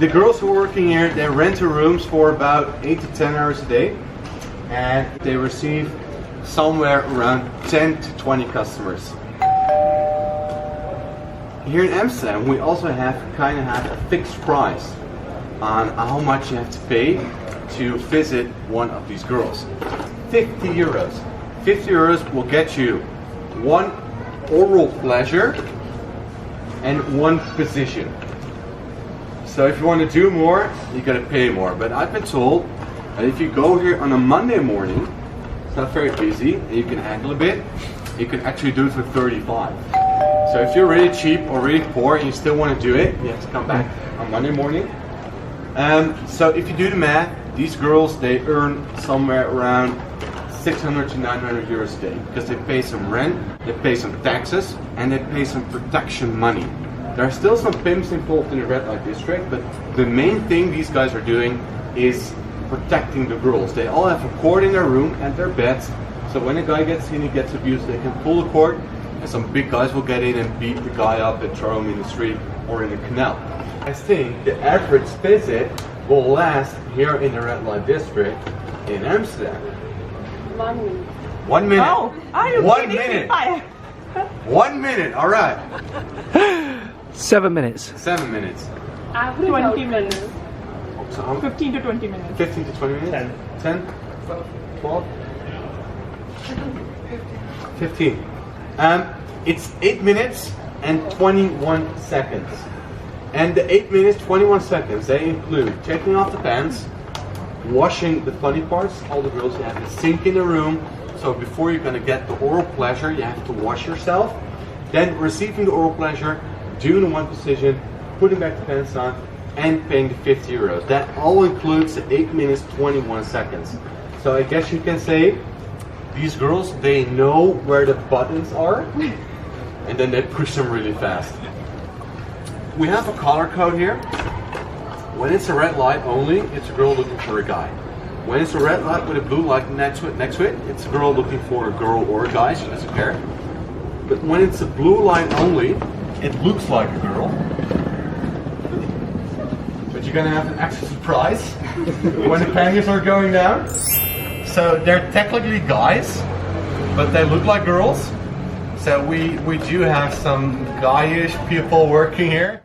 The girls who are working here, they rent the rooms for about 8 to 10 hours a day, and they receive somewhere around 10 to 20 customers. Here in Amsterdam, we also have a fixed price on how much you have to pay to visit one of these girls. 50 euros. 50 euros will get you one oral pleasure and one position. So if you want to do more, you gotta pay more. But I've been told that if you go here on a Monday morning, it's not very busy, and you can haggle a bit, you can actually do it for 35. So if you're really cheap or really poor and you still want to do it, you have to come back on Monday morning. So if you do the math, these girls, they earn somewhere around 600 to 900 euros a day, because they pay some rent, they pay some taxes, and they pay some protection money. There are still some pimps involved in the red light district, but the main thing these guys are doing is protecting the girls. They all have a cord in their room and their beds, so when a guy gets in, he gets abused, they can pull the cord, and some big guys will get in and beat the guy up and throw him in the street or in the canal. I think the average visit will last here in the red light district in Amsterdam 1 minute. 1 minute. Oh, are you 1 kidding minute. me? 1 minute. All right. 7 minutes. 7 minutes. Average 20 minutes. So how 15 to 20 minutes. 15 to 20 minutes? 10? 12? 15. It's 8 minutes and 21 seconds. And the 8 minutes, 21 seconds, they include taking off the pants, washing the funny parts. All the girls, you have to sink in the room. So before you're gonna get the oral pleasure, you have to wash yourself. Then receiving the oral pleasure, doing the one position, putting back the pants on, and paying the 50 euros. That all includes the 8 minutes, 21 seconds. So I guess you can say, these girls, they know where the buttons are, and then they push them really fast. We have a color code here. When it's a red light only, it's a girl looking for a guy. When it's a red light with a blue light next to it, it's a girl looking for a girl or a guy, she doesn't care. But when it's a blue light only, it looks like a girl. But you're gonna have an extra surprise when the panties are going down. So they're technically guys, but they look like girls. So we do have some guyish people working here.